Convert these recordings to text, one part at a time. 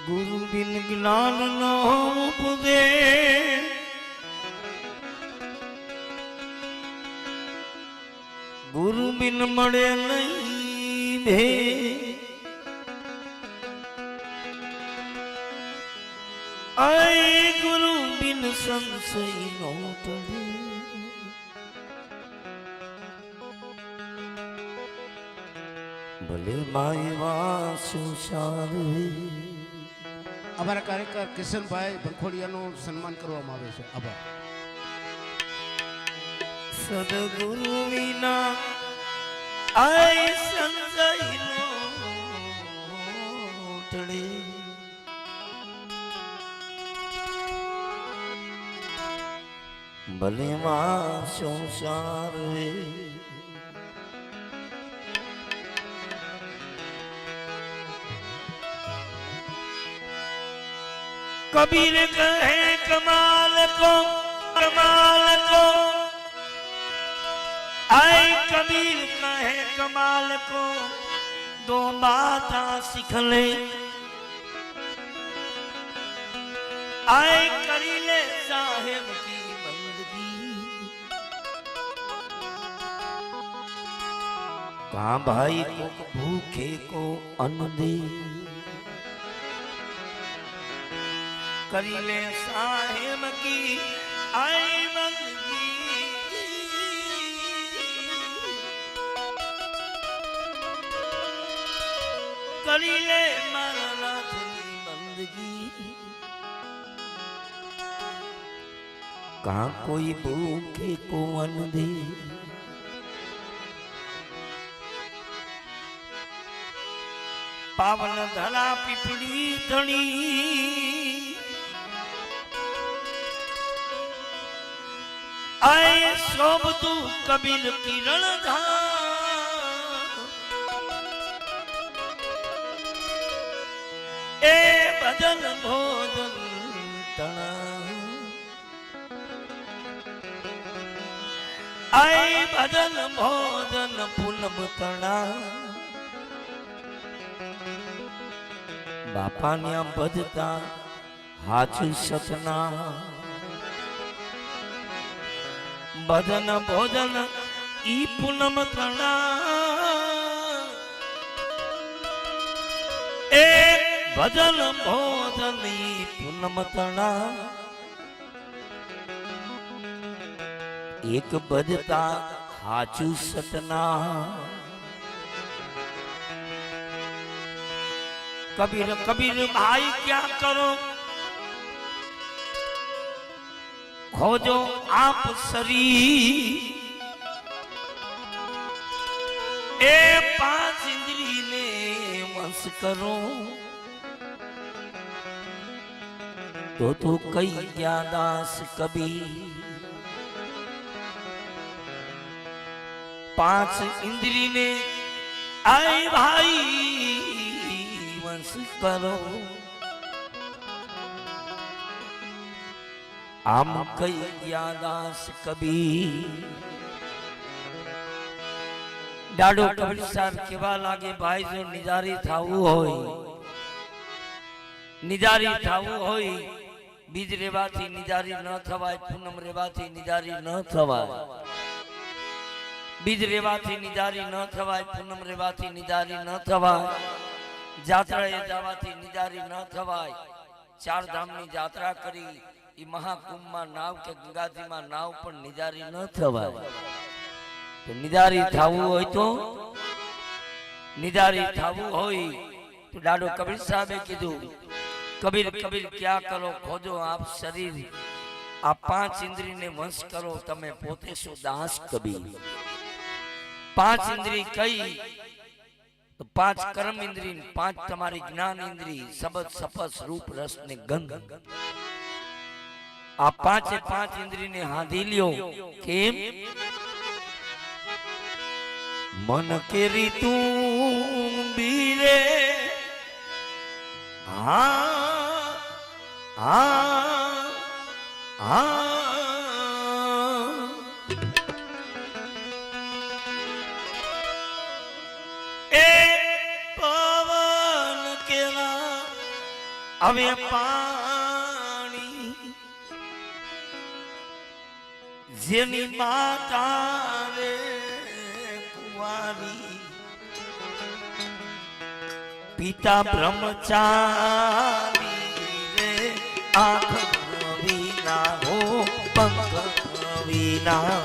गुरु बिन ज्ञान न उपदे गुरु बिन मरे नहीं भे आए गुरु बिन संशय नो टले भले माई वासु सारे અમારા કાર્યકર કિશનભાઈ ભરખોડિયાનું સન્માન કરવામાં આવે છે. આભાર. સદગુરુ વિના આય સંજય નો ટળે ભલે માં સંસાર રે कबीर कहे कमाल को आए कबीर कहे कमाल को दो बाता सीख ले आए करी ले साहेब की बंदगी कहाँ भाई को भूखे को अन्न दे करी ले साहेब की आई बंदगी करी ले मारा नाथ की बंदगी कहाँ कोई भूखे को अन्न दे पावन धरा पिपड़ी धनी आए शोभ तू कबीर किरण ए भजन भोजन तना आए भजन भोजन पूनम तना बापा न्या बजता हाथ सतना भजन भोजन ई पूनम थना एक भजन भोजन ई पूनम थना एक बजता हाचू सतना कबीर कबीर भाई क्या करो खोजो आप शरीर ए पांच इंद्री ने वंश करो तो कई ज्ञादास कबीर पांच इंद्री ने आए भाई वंश करो आम कई ज्ञादास कबीर डाडो कबीर साहब केवा लागे भाई जो निजारी थावू होय निजारी थावू होय बीज रेवाथी निजारी न थवाय पूनम रेवाथी निजारी न थवाय बीज रेवाथी निजारी न थवाय पूनम रेवाथी निजारी न थवाय जात्राए जावाथी निजारी न थवाय चार धाम नी यात्रा करी ई महाकुंभ में नाव के गंगाजी में नाव पर निजारी न थवाय तो निजारी थावू होय तो निजारी थावू होय तो डाडो कबीर साहबे कीधु कबीर कबीर क्या करो खोजो आप शरीर आप पांच इंद्री ने वंश करो तमे पोते सो दास कबीर पांच इंद्री कई तो पांच कर्म इंद्री पांच तुम्हारी ज्ञान इंद्री शब्द सपस रूप रस ने गंध आप पांचे पांच इंद्री ने हाथी लियो केम मन के ऋतु बीरे हाँ हाँ हाँ હવે પાણી જેની માતા રે કુંવારી પિતા બ્રહ્મચારી રે આંખ વિના હો પંખ વિના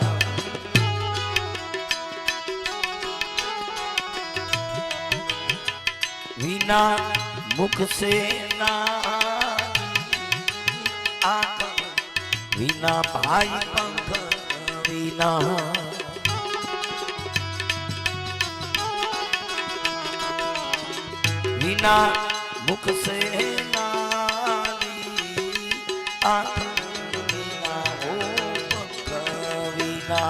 વિના मुख से ना आंख विना भाई पंख विना विना मुख से आंख विना हो पंख विना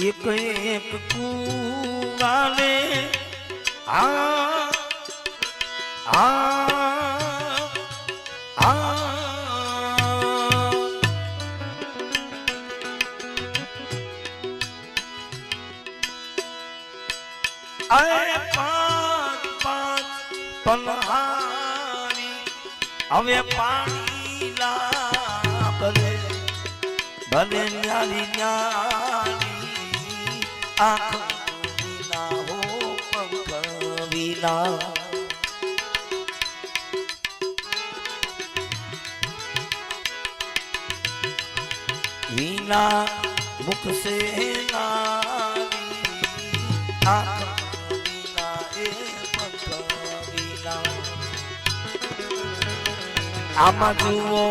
एक एक कुवाने आ आ आ आए पांच पांच पन्हारी हवे पानी ला भले भले न्यारी न्यारी आंख विना हो पंख विना विना मुख से नारी आंख विना ए पंख विना आमा जुओ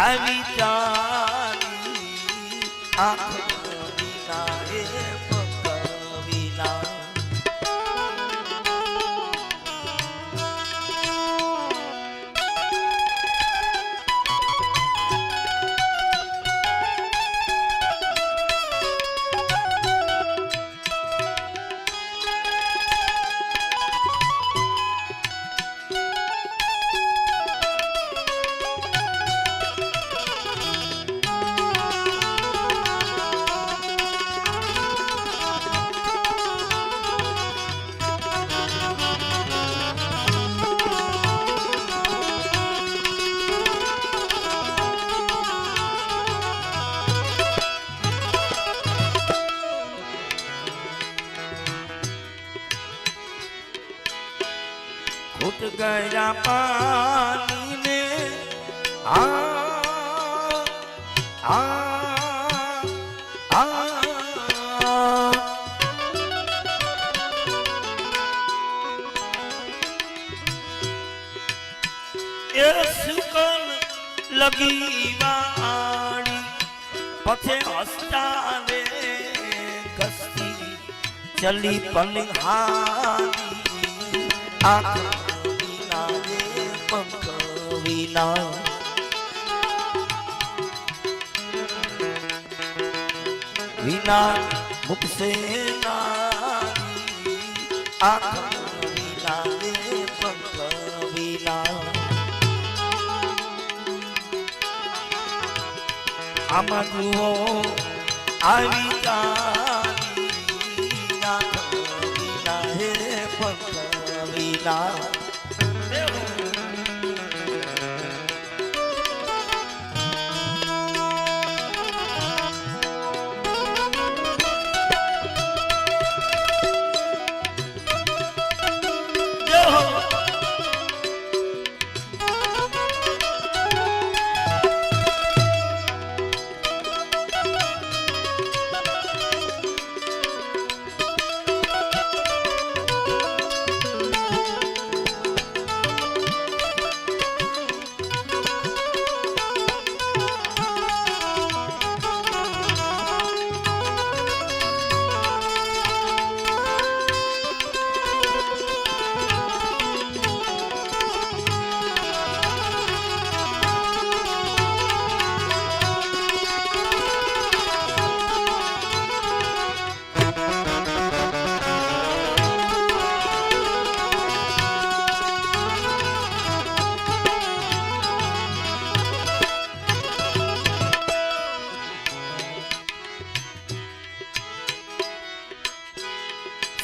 આવી તારી આંખ વિના એ પગ વિના घुट गया पानी ने आ आ आ ए सुकल लगी वाणी पथे हस्ता रे कस्ती चली पनिहारी आंख विना रे पंख विना विना मुख से नारी आंख विना रे पंख विना आमा जुओ આવી તારી આંખ વિના હે પંખ વિના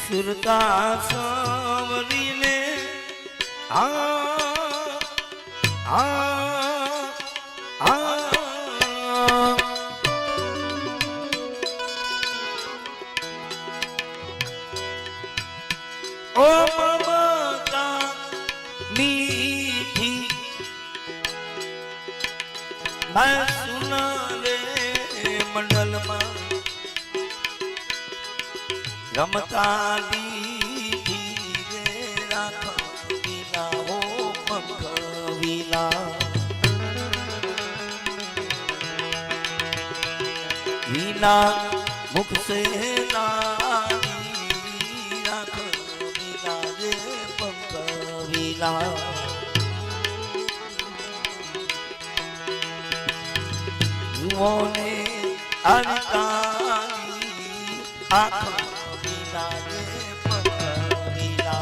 સુરતા સાવરીને ઓ મમતા મીઠી मैं सुना रे मंडल में रमता दीदी रे राख विना हो पंख विना विना मुख से नारी राख विना रे पंख विना मोने अनतानी आँख बिना रे पकड़ीला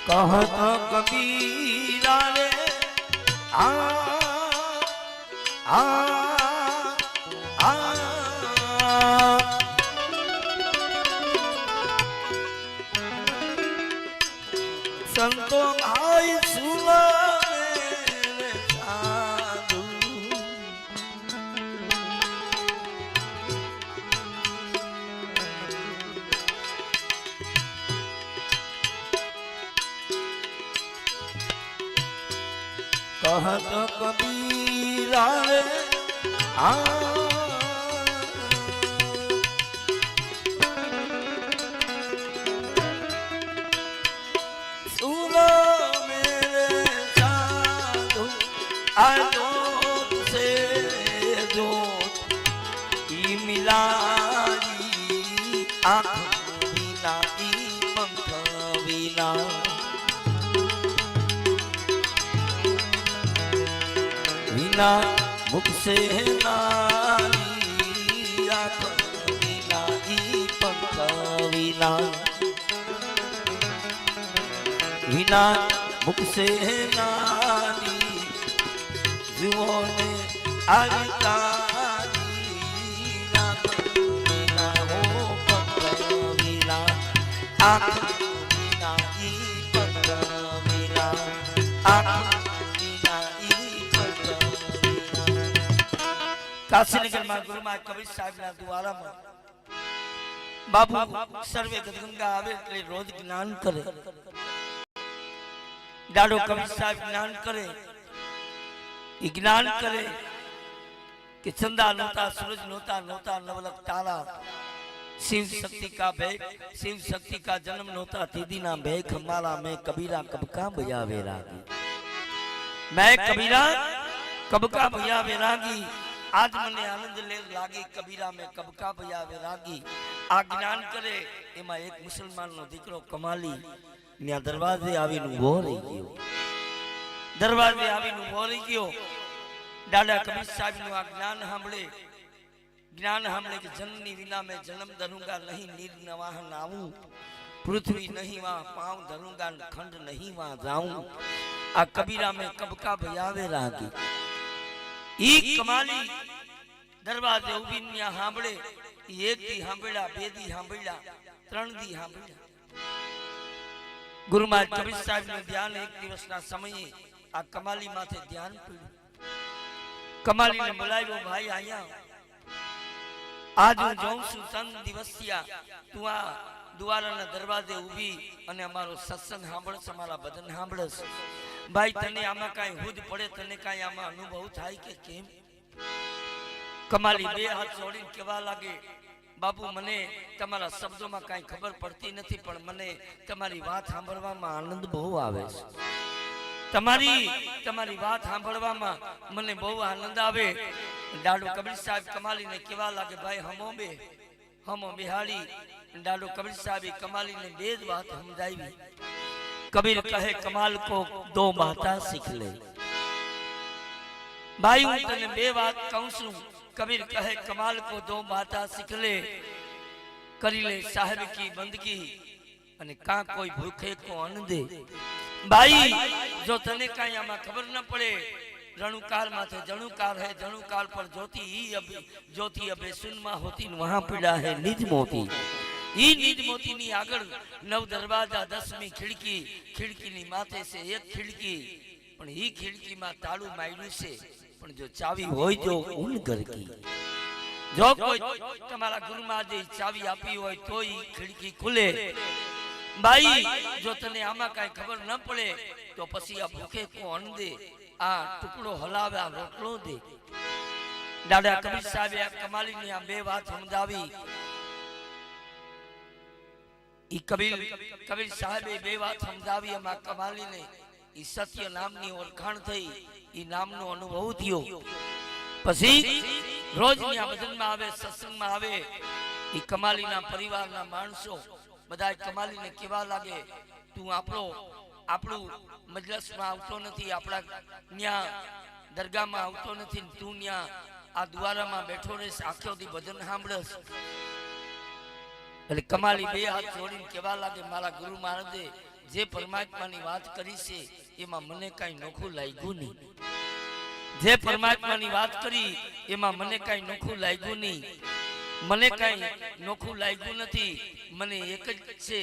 कहत कबीरा रे संतो भाई सुना मेरे साधु कहत कबीरा रे सुनो मेरे साधु आजोत से जोत ई मिलाई आँख बिना ई पंख बिना विना मुख से नारी आँख विना ई पंख विना विना मुख से नारी जुओ ने अरतारी आँख विना हो पंख विना आँख विना ई पंख विना आँख काशीनगर में गुरु मां कबीर साहब ना द्वारा में बाबू सर्वे गंगा आवे એટલે રોજ જ્ઞાન કરે डाडो कबीर साहब ज्ञान करे ये ज्ञान करे कि चंदा नोता सूरज नोता नोता नवलक तारा शिव शक्ति का भेख शिव शक्ति का जन्म नोता तीदी ना भेख हमारा मैं कबीरा कब का बजावे रागी मैं कबीरा कब का बजावे रागी आज मने आनंद ले लागी कबीरा में कब का भैया वैरागी आ ज्ञान करे एमा एक मुसलमान नो दीकरो कमाली न्या दरवाजे आवी नु उभो रही गयो दरवाजे आवी नु उभो रही गयो दादा कबीर साहब नु आ ज्ञान हमले के जननी विना में जन्म धरूंगा नहीं नीर नवाह नाऊं पृथ्वी नहीं वहां पांव धरूंगा खंड नहीं वहां जाऊं आ कबीरा में कब का भैया वैरागी ई कमाली दरवाजे उभी न्या हांबळे एक दी हांबळा बे दी हांबळा त्रण दी हांबळा गुरु महाराज कबीर साहब ने ध्यान एक दिवस ना समय आ कमाली माथे ध्यान पड्યું કમાલીને બોલાવ્યો, ભાઈ અહીંયા આજ હું જોઉં છું 3 દિવસ થયા તું આ દ્વારાના દરવાજે ઊભી અને અમારો સત્સંગ સાંભળશ, અમારા ભજન સાંભળશ. ભાઈ તને આમાં કાંઈ હુદ પડે, તને કાંઈ આમાં અનુભવ થાય કે કેમ? કમાલી 2 હાથ જોડીને કહેવા લાગે, બાપુ મને તમારા શબ્દોમાં કાંઈ ખબર પડતી નથી, પણ મને તમારી વાત સાંભળવામાં આનંદ બહુ આવે છે. તમારી વાત સાંભળવામાં મને બહુ આનંદ આવે. દાડો કબીર સાહેબ કમાલીને કહેવા લાગે, ભાઈ હમો બેહાડી. દાડો કબીર સાહેબ કમાલીને 2 જ વાત સમજાવી. કબીર કહે કમાલ કો 2 બાતા सीख ले. भाई હું તને 2 વાત કહું છું. कबीर कहे कमाल को 2 बाता सीख ले, करी ले साहेब की बंदगी અને કા કોઈ ભૂખે કો અન્ન દે. भाई जो तने काई आमा खबर न पड़े, रणुकाल माथे जणुकाल है, जणुकाल पर ज्योति अबे सुनमा होती वहां पड़ा है निज मोती. ई निज मोती ની આગળ 9 દરવાજા 10મી ખિડકી ની માથે છે એક ખિડકી, પણ ઈ ખિડકી માં તાળું માર્યું છે, પણ જો ચાવી હોય તો ઉન ઘર કી. જો કોઈ તમારા ગુરુમાં જે ચાવી આપી હોય તો ઈ ખિડકી ખુલે. ભાઈ જો તને આમાં કાઈ ખબર ન પડે તો પછી આ ભૂખે કો અન્ન દે, આ ટુકડો હલાવે, આ રોટલો દે. દાદા કબીર સાહેબે આ કમાલીની આ 2 વાત સમજાવી. ઈ કબીર સાહેબે 2 વાત સમજાવી એમાં કમાલીને ઈ સત્ય નામની ઓળખાણ થઈ, ઈ નામનો અનુભવ થયો. પછી રોજની આ ભજનમાં આવે, સત્સંગમાં આવે. ઈ કમાલીના પરિવારના માણસો બધા કમાલીને કહેવા લાગે, તું આપણું મજલસમાં આવતો નથી, આપણા ન્યા દરગાહમાં આવતો નથી, તું ન્યા આ દ્વારામાં બેઠો રહેશ, આખો દી ભજન સાંભળશ. એટલે કમાલી 2 હાથ જોડીને કહેવા લાગે, મારા ગુરુ મહારાજે જે પરમાત્માની વાત કરી છે એમાં મને કાંઈ નોખું લાગ્યું નહીં. જે પરમાત્માની વાત કરી એમાં મને કાંઈ નોખું લાગ્યું નહીં. મને કાંઈ નોખું લાગ્યું નથી. મને એક જ છે,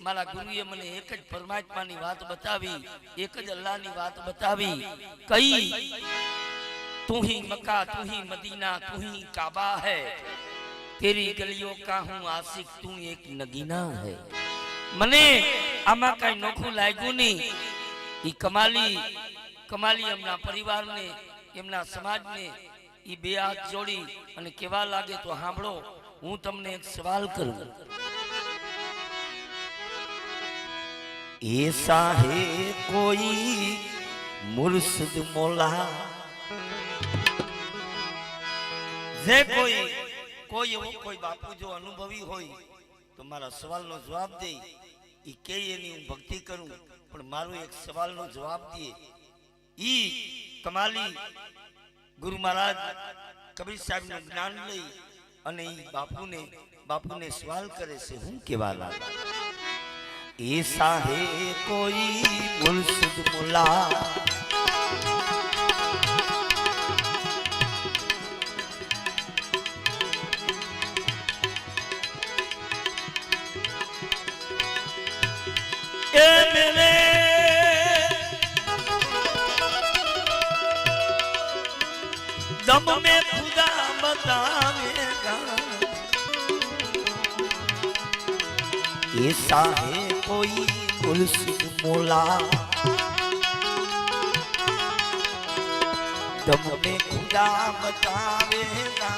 મારા ગુરુએ મને એક જ પરમાત્માની વાત બતાવી, એક જ અલ્લાહની વાત બતાવી. કઈ? તું ही मक्का, तू ही मदीना, तू ही काबा है, तेरी गलियों का हूँ आशिक, तू एक नगीना है. મને આમાં કઈ નોખું લાગ્યું નહીં. ઈ કમાલી એમના પરિવારને, એમના સમાજને ઈ 2 હાથ જોડી અને કહેવા લાગે, તો સાંભળો, હું તમને એક સવાલ કરું. ऐसा है कोई मुर्शिद मौला, જે કોઈ એવો કોઈ બાપુ જો અનુભવી હોય તો મારા સવાલનો જવાબ દે. ઈ કે એની હું ભક્તિ કરું, પણ મારો એક સવાલનો જવાબ દે. ઈ કમાલી ગુરુ મહારાજ કબીર સાહેબનું જ્ઞાન લઈ અને ઈ બાપુને સવાલ કરે છે. હું કેવા લાગે? ऐसा है कोई मुर्शिद मुला, ए मेरे दम में खुदा बतावेगा. ऐसा है कोई मुर्शिद मौला, दम में खुदा बतावेगा.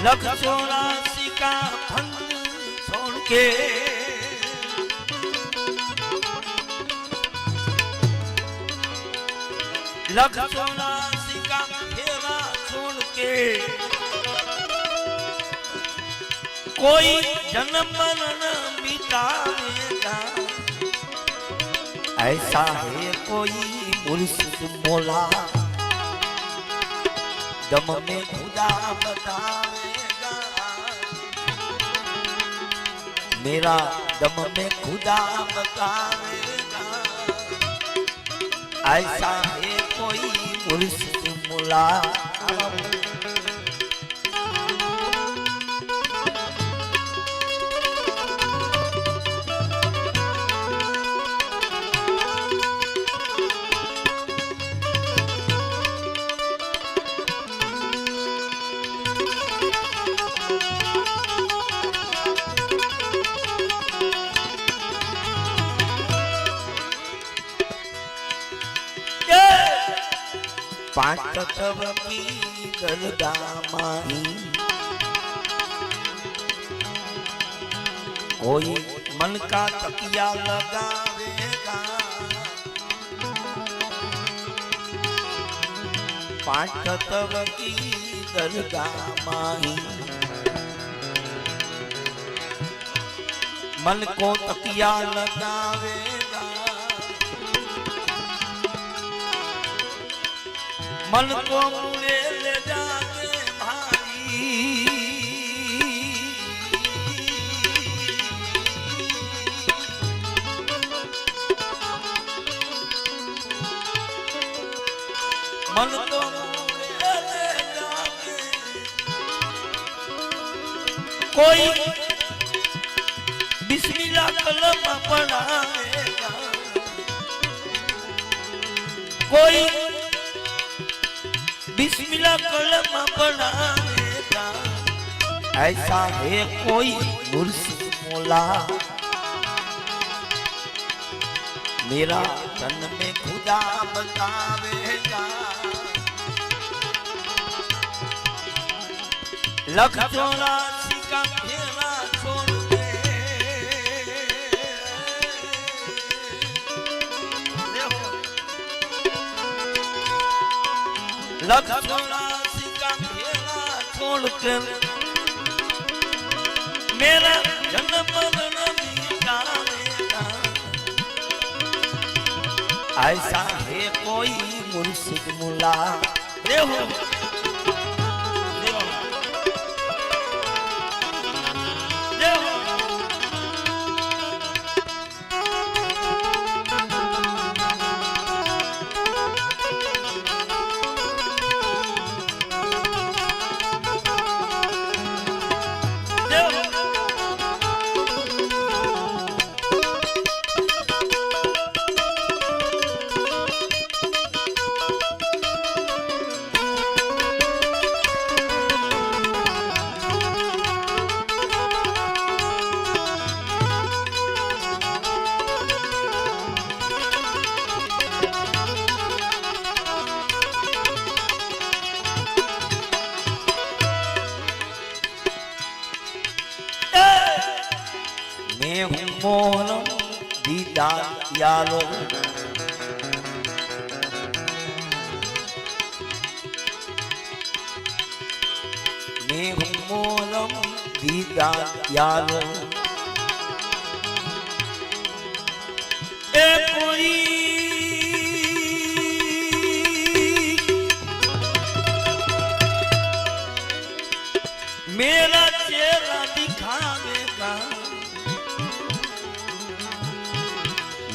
लख 84 का फंद छोड़ के लख 84 का फेरा छोड़ के कोई जन्म मरण मिटावेगा. ऐसा है कोई मुर्शिद मौला, दम में खुदा बतावेगा. मेरा दम में खुदा बतावेगा. ऐसा है कोई मुर्शिद मौला. પાંચ તત્વ કી દરગાહ માહી कोई मन का तकिया लगावेगा पांच तत्व की दरगाह माही मन को तकिया लगावेगा मन को मुड़े ले जाके भाई मन तो कोई बिस्मिल्लाह कलम पढ़ावेगा कोई बिस्मिल्लाह कलम पढ़ावेगा ऐसा है कोई मुर्शिद मौला मेरा तन में खुदा बतावेगा लख 84 का फेरा छोड़ दे लख 84 का फेरा छोड़ कर मेरा जन्म मरण मिटावेगा ऐसा है कोई मुर्शिद मुल्ला रे हो मोहनम दीदार यालो मैं हूँ मोहनम दीदार यालो ए कोई मेरा चेहरा दिखावेगा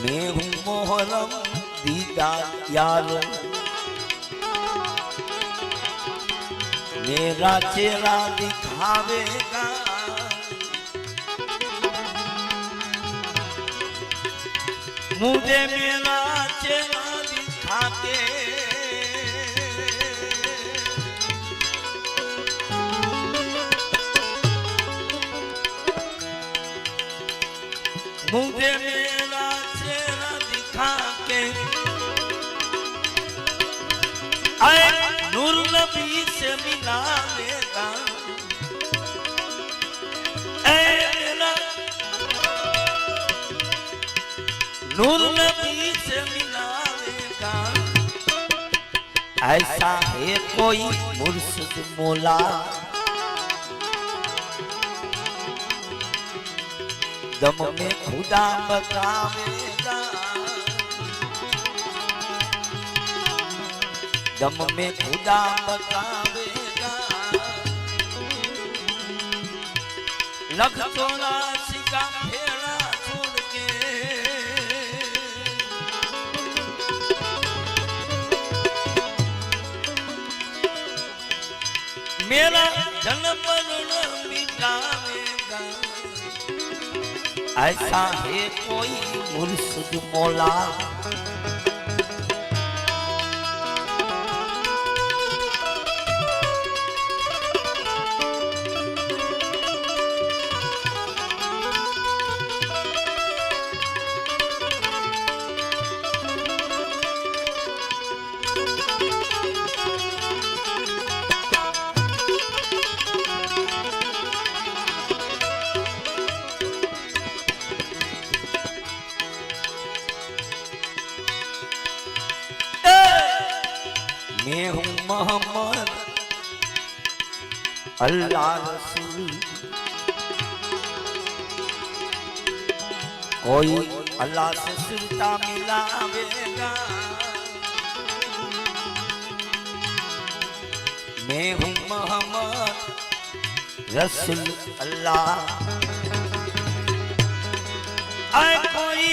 मैं हूँ मोहरम दीदार यारो मेरा चेहरा दिखावेगा मुझे मेरा चेहरा दिखा के मुझे मेरा चेहरा दिखा के आए नूर नबी से मिलावेगा मेरा नूर नबी से मिलावेगा ऐसा है कोई मुर्शिद मौला दम में खुदा बतावेगा दम में खुदा बतावेगा लख 84 का फेरा छोड़ के मेरा जन्म मरण मिटावेगा ऐसा है कोई मुर्शिद मौला मैं हूँ मोहम्मद अल्लाह रसूल। कोई अल्लाह से सिलता मिलावेगा, मैं हूँ मोहम्मद रसूल अल्लाह। आए कोई